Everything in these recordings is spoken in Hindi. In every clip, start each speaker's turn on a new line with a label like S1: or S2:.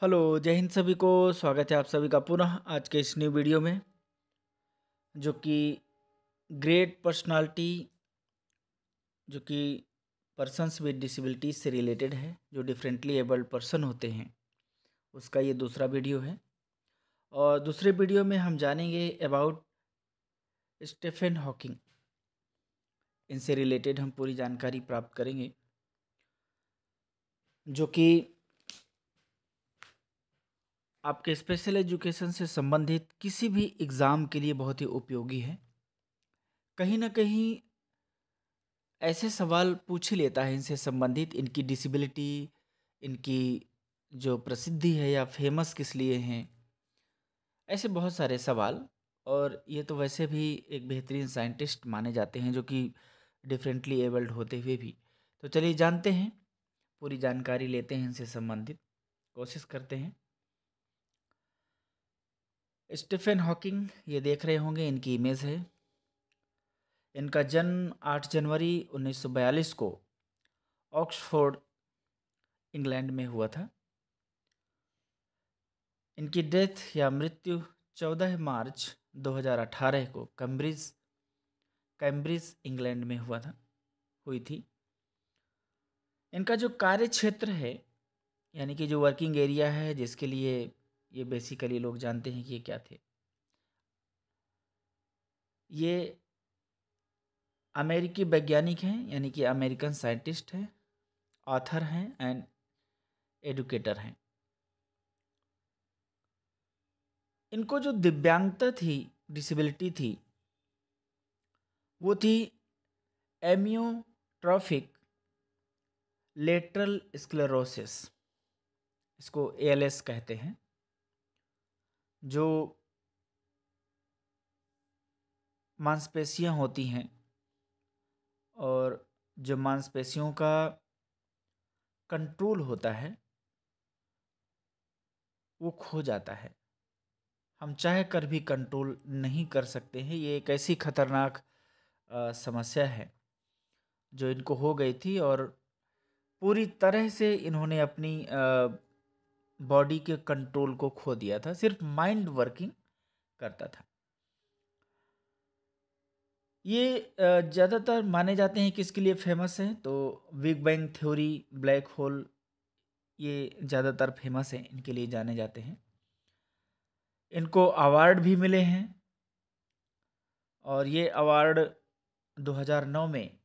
S1: हेलो, जय हिंद सभी को। स्वागत है आप सभी का पुनः आज के इस न्यू वीडियो में, जो कि ग्रेट पर्सनालिटी, जो कि पर्सन्स विद डिसेबिलिटीज से रिलेटेड है, जो डिफरेंटली एबल्ड पर्सन होते हैं, उसका ये दूसरा वीडियो है। और दूसरे वीडियो में हम जानेंगे अबाउट स्टीफन हॉकिंग। इनसे रिलेटेड हम पूरी जानकारी प्राप्त करेंगे, जो कि आपके स्पेशल एजुकेशन से संबंधित किसी भी एग्ज़ाम के लिए बहुत ही उपयोगी है। कहीं ना कहीं ऐसे सवाल पूछ ही लेता है इनसे संबंधित, इनकी डिसेबिलिटी, इनकी जो प्रसिद्धि है या फेमस किस लिए हैं, ऐसे बहुत सारे सवाल। और ये तो वैसे भी एक बेहतरीन साइंटिस्ट माने जाते हैं, जो कि डिफरेंटली एबल्ड होते हुए भी। तो चलिए जानते हैं, पूरी जानकारी लेते हैं इनसे संबंधित, कोशिश करते हैं। स्टीफन हॉकिंग, ये देख रहे होंगे, इनकी इमेज है। इनका जन्म 8 जनवरी 1942 को ऑक्सफोर्ड, इंग्लैंड में हुआ था। इनकी डेथ या मृत्यु 14 मार्च 2018 को कैम्ब्रिज इंग्लैंड में हुई थी। इनका जो कार्य क्षेत्र है, यानी कि जो वर्किंग एरिया है, जिसके लिए ये बेसिकली लोग जानते हैं कि ये क्या थे, ये अमेरिकी वैज्ञानिक हैं, यानी कि अमेरिकन साइंटिस्ट हैं, ऑथर हैं एंड एडुकेटर हैं। इनको जो दिव्यांगता थी, डिसेबिलिटी थी, वो थी एमियोट्रॉफिक लेटरल स्क्लेरोसिस, इसको एएलएस कहते हैं। जो मांसपेशियां होती हैं और जो मांसपेशियों का कंट्रोल होता है, वो खो जाता है। हम चाह कर भी कंट्रोल नहीं कर सकते हैं। ये एक ऐसी खतरनाक समस्या है जो इनको हो गई थी, और पूरी तरह से इन्होंने अपनी बॉडी के कंट्रोल को खो दिया था। सिर्फ माइंड वर्किंग करता था। ये ज़्यादातर माने जाते हैं किसके लिए फेमस हैं, तो big bang theory, black hole, ये ज़्यादातर फेमस हैं, इनके लिए जाने जाते हैं। इनको अवार्ड भी मिले हैं, और ये अवार्ड 2009 में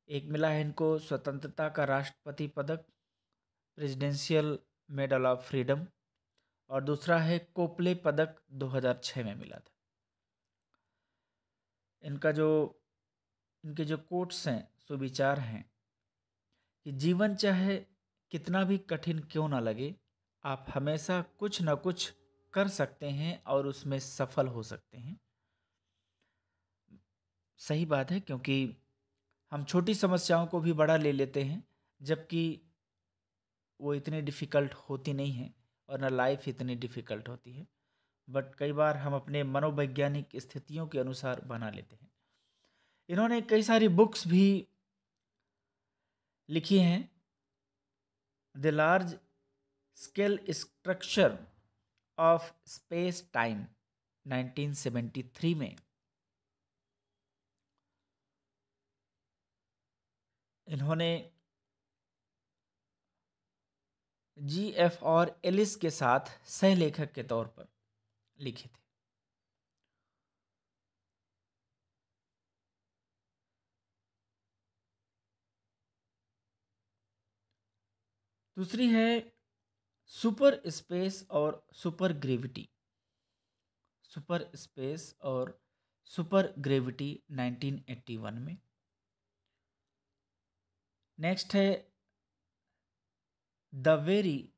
S1: एक मिला है इनको, स्वतंत्रता का राष्ट्रपति पदक, प्रेसिडेंशियल मेडल ऑफ फ्रीडम, और दूसरा है कोपले पदक, 2006 में मिला था। इनके जो कोट्स हैं, सुविचार हैं कि जीवन चाहे कितना भी कठिन क्यों ना लगे, आप हमेशा कुछ ना कुछ कर सकते हैं और उसमें सफल हो सकते हैं। सही बात है, क्योंकि हम छोटी समस्याओं को भी बड़ा ले लेते हैं, जबकि वो इतनी डिफ़िकल्ट होती नहीं है, और ना लाइफ इतनी डिफ़िकल्ट होती है। बट कई बार हम अपने मनोवैज्ञानिक स्थितियों के अनुसार बना लेते हैं। इन्होंने कई सारी बुक्स भी लिखी हैं। The large scale structure of space time, 1973 में इन्होंने जीएफ और एलिस के साथ सह लेखक के तौर पर लिखे थे। दूसरी है सुपर स्पेस और सुपर ग्रेविटी, सुपर स्पेस और सुपर ग्रेविटी, 1981 में। नेक्स्ट है द वेरी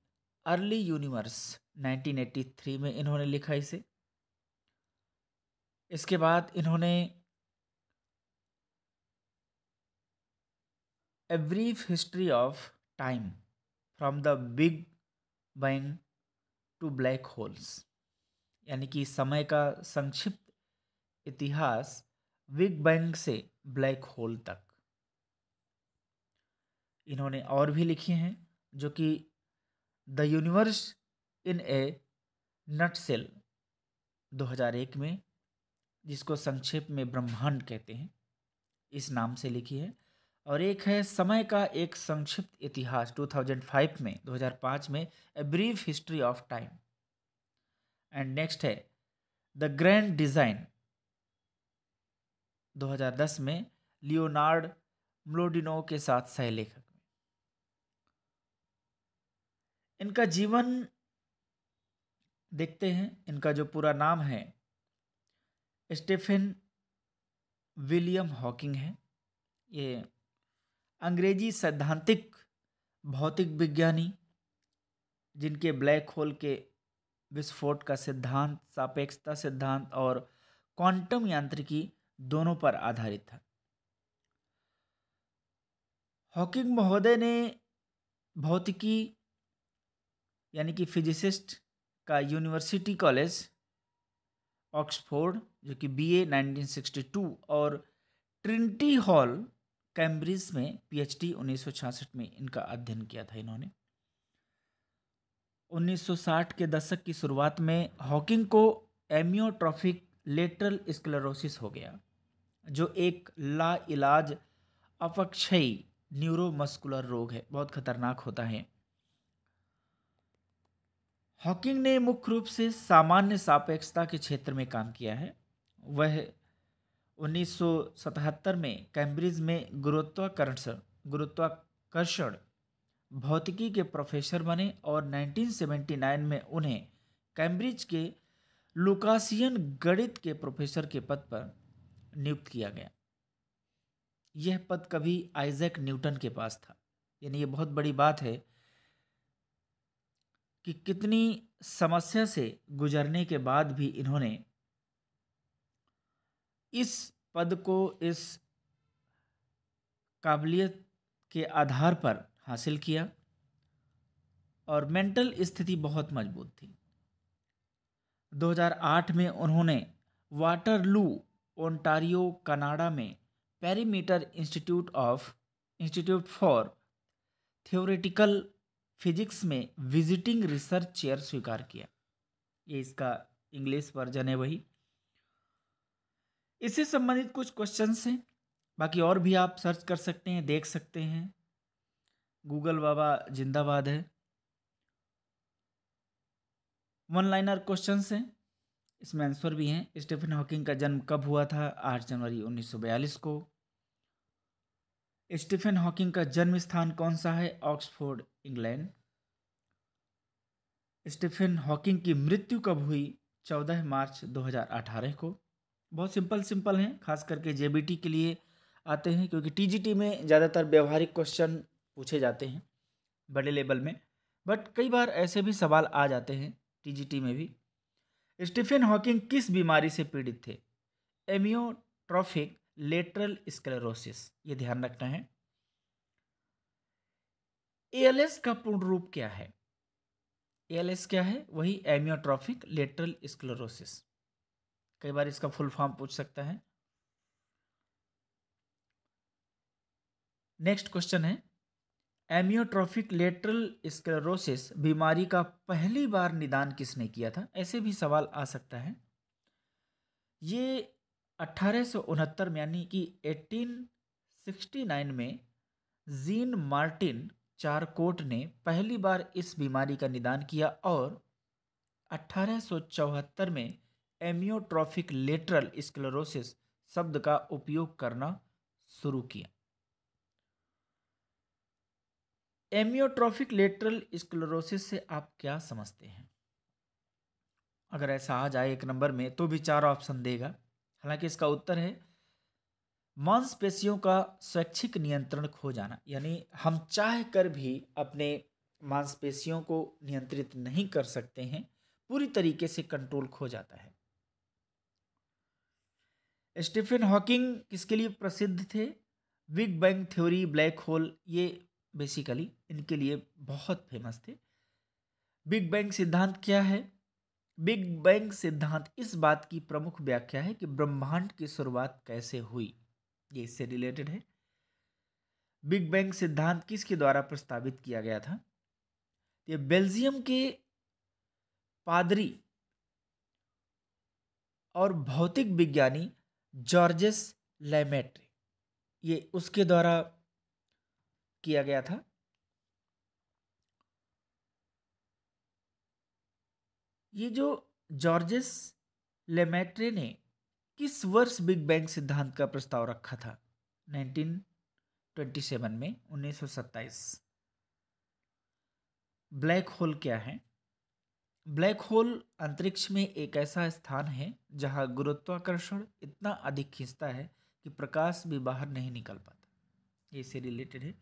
S1: अर्ली यूनिवर्स, 1983 में इन्होंने लिखा इसे। इसके बाद इन्होंने a brief history of time from the big bang to black holes, यानी कि समय का संक्षिप्त इतिहास बिग बैंग से ब्लैक होल तक, इन्होंने और भी लिखे हैं। जो कि the universe in a nutshell 2001 में, जिसको संक्षेप में ब्रह्मांड कहते हैं, इस नाम से लिखी है। और एक है समय का एक संक्षिप्त इतिहास 2005 में ए brief history of time. And next है द ग्रैंड डिजाइन 2010 में लियोनार्ड म्लोडिनो के साथ सहलेखक में। इनका जीवन देखते हैं। इनका जो पूरा नाम है स्टीफन विलियम हॉकिंग है। ये अंग्रेजी सैद्धांतिक भौतिक विज्ञानी, जिनके ब्लैक होल के विस्फोट का सिद्धांत, सापेक्षता सिद्धांत और क्वांटम यांत्रिकी दोनों पर आधारित था। हॉकिंग महोदय ने भौतिकी यानी कि फिजिसिस्ट का यूनिवर्सिटी कॉलेज ऑक्सफोर्ड जो कि बीए 1962 और ट्रिनिटी हॉल कैम्ब्रिज में पीएचडी 1966 में इनका अध्ययन किया था इन्होंने। 1960 के दशक की शुरुआत में हॉकिंग को एमियोट्रोफिक लेटरल स्क्लेरोसिस हो गया, जो एक लाइलाज अपक्षयी न्यूरोमस्कुलर रोग है, बहुत खतरनाक होता है। हॉकिंग ने मुख्य रूप से सामान्य सापेक्षता के क्षेत्र में काम किया है। वह 1977 में कैम्ब्रिज में गुरुत्वाकर्षण भौतिकी के प्रोफेसर बने और 1979 में उन्हें कैम्ब्रिज के लुकासियन गणित के प्रोफेसर के पद पर नियुक्त किया गया। यह पद कभी आइजैक न्यूटन के पास था। यानी ये बहुत बड़ी बात है कि कितनी समस्या से गुजरने के बाद भी इन्होंने इस पद को इस काबिलियत के आधार पर हासिल किया और मेंटल स्थिति बहुत मजबूत थी। 2008 में उन्होंने वाटरलू ओंटारियो कनाडा में perimeter institute for theoretical physics में विजिटिंग रिसर्च चेयर स्वीकार किया। ये इसका इंग्लिश वर्जन है वही। इससे संबंधित कुछ क्वेश्चंस हैं, बाकी और भी आप सर्च कर सकते हैं, देख सकते हैं। गूगल बाबा जिंदाबाद है। वन लाइनर क्वेश्चंस हैं, इसमें आंसर भी हैं। स्टीफन हॉकिंग का जन्म कब हुआ था? 8 जनवरी 1942 को। स्टीफन हॉकिंग का जन्म स्थान कौन सा है? Oxford, England. स्टीफन हॉकिंग की मृत्यु कब हुई? 14 मार्च 2018 को। बहुत सिंपल हैं, खास करके जेबीटी के लिए आते हैं, क्योंकि टीजीटी में ज़्यादातर व्यवहारिक क्वेश्चन पूछे जाते हैं बड़े लेवल में, बट कई बार ऐसे भी सवाल आ जाते हैं टीजीटी में भी। स्टीफन हॉकिंग किस बीमारी से पीड़ित थे? एमियोट्रोफिक लेटरल स्क्लेरोसिस, ये ध्यान रखना है। एएलएस का पूर्ण रूप क्या है? एएलएस क्या है? वही एमियोट्रोफिक लेटरल स्क्लेरोसिस। कई बार इसका फुल फॉर्म पूछ सकता है। नेक्स्ट क्वेश्चन है, एमियोट्रोफिक लेटरल स्क्लेरोसिस बीमारी का पहली बार निदान किसने किया था? ऐसे भी सवाल आ सकता है। ये 1869 में यानी कि 1869 में जीन मार्टिन चारकोट ने पहली बार इस बीमारी का निदान किया और 1874 में एमियोट्रोफिक लेटरल स्क्लेरोसिस शब्द का उपयोग करना शुरू किया। एमियोट्रोफिक लेटरल स्क्लेरोसिस से आप क्या समझते हैं? अगर ऐसा आ जाए एक नंबर में तो भी 4 ऑप्शन देगा। हालांकि इसका उत्तर है मांसपेशियों का स्वैच्छिक नियंत्रण खो जाना। यानी हम चाह कर भी अपने मांसपेशियों को नियंत्रित नहीं कर सकते हैं, पूरी तरीके से कंट्रोल खो जाता है। स्टीफन हॉकिंग किसके लिए प्रसिद्ध थे? Big bang theory, black hole, ये बेसिकली इनके लिए बहुत फेमस थे। बिग बैंग सिद्धांत क्या है? बिग बैंग सिद्धांत इस बात की प्रमुख व्याख्या है कि ब्रह्मांड की शुरुआत कैसे हुई, ये इससे रिलेटेड है। बिग बैंग सिद्धांत किसके द्वारा प्रस्तावित किया गया था? ये बेल्जियम के पादरी और भौतिक विज्ञानी जॉर्जेस लेमेट्रे, ये उसके द्वारा किया गया था। ये जो जॉर्जेस लेमेट्रे ने किस वर्ष बिग बैंग सिद्धांत का प्रस्ताव रखा था? 1927 में, 1927। ब्लैक होल क्या है? ब्लैक होल अंतरिक्ष में एक ऐसा स्थान है जहां गुरुत्वाकर्षण इतना अधिक खींचता है कि प्रकाश भी बाहर नहीं निकल पाता। ये इससे रिलेटेड है।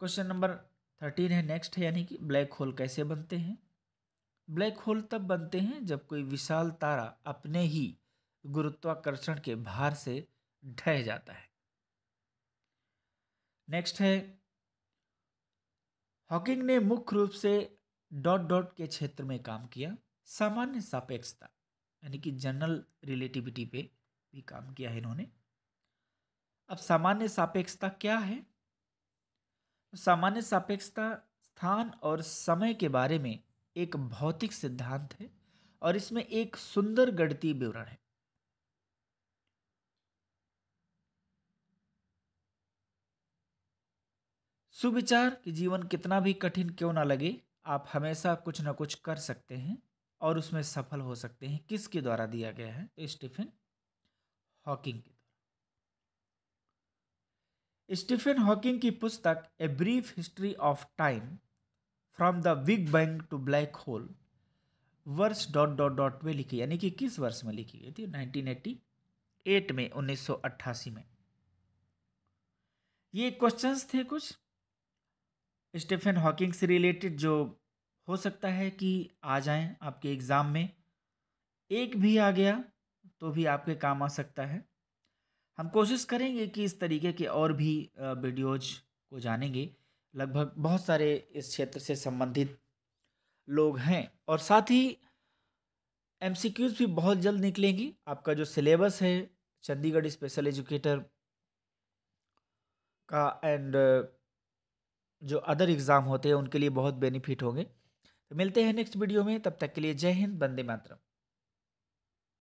S1: क्वेश्चन नंबर 13 है, नेक्स्ट है, यानी कि ब्लैक होल कैसे बनते हैं? ब्लैक होल तब बनते हैं जब कोई विशाल तारा अपने ही गुरुत्वाकर्षण के भार से ढह जाता है। नेक्स्ट है, हॉकिंग ने मुख्य रूप से डॉट डॉट के क्षेत्र में काम किया। सामान्य सापेक्षता यानी कि जनरल रिलेटिविटी पे भी काम किया है इन्होंने। अब सामान्य सापेक्षता क्या है? सामान्य सापेक्षता स्थान और समय के बारे में एक भौतिक सिद्धांत है और इसमें एक सुंदर गणितीय विवरण है। सुविचार कि जीवन कितना भी कठिन क्यों ना लगे, आप हमेशा कुछ ना कुछ कर सकते हैं और उसमें सफल हो सकते हैं। किसके द्वारा दिया गया है? तो स्टीफन हॉकिंग के द्वारा। स्टीफन हॉकिंग की पुस्तक a brief history of time from the big bang to black hole वर्ष डॉट डॉट डॉट में लिखी, यानी कि किस वर्ष में लिखी गई थी? 1988 में, 1988 में। ये क्वेश्चंस थे कुछ स्टीफन हॉकिंग से रिलेटेड जो हो सकता है कि आ जाएं आपके एग्ज़ाम में। एक भी आ गया तो भी आपके काम आ सकता है। हम कोशिश करेंगे कि इस तरीके के और भी वीडियोज को जानेंगे। लगभग बहुत सारे इस क्षेत्र से संबंधित लोग हैं और साथ ही एमसीक्यूज भी बहुत जल्द निकलेंगी। आपका जो सिलेबस है चंडीगढ़ स्पेशल एजुकेटर का एंड जो अदर एग्ज़ाम होते हैं उनके लिए बहुत बेनिफिट होंगे। तो मिलते हैं नेक्स्ट वीडियो में, तब तक के लिए जय हिंद, वंदे मातरम।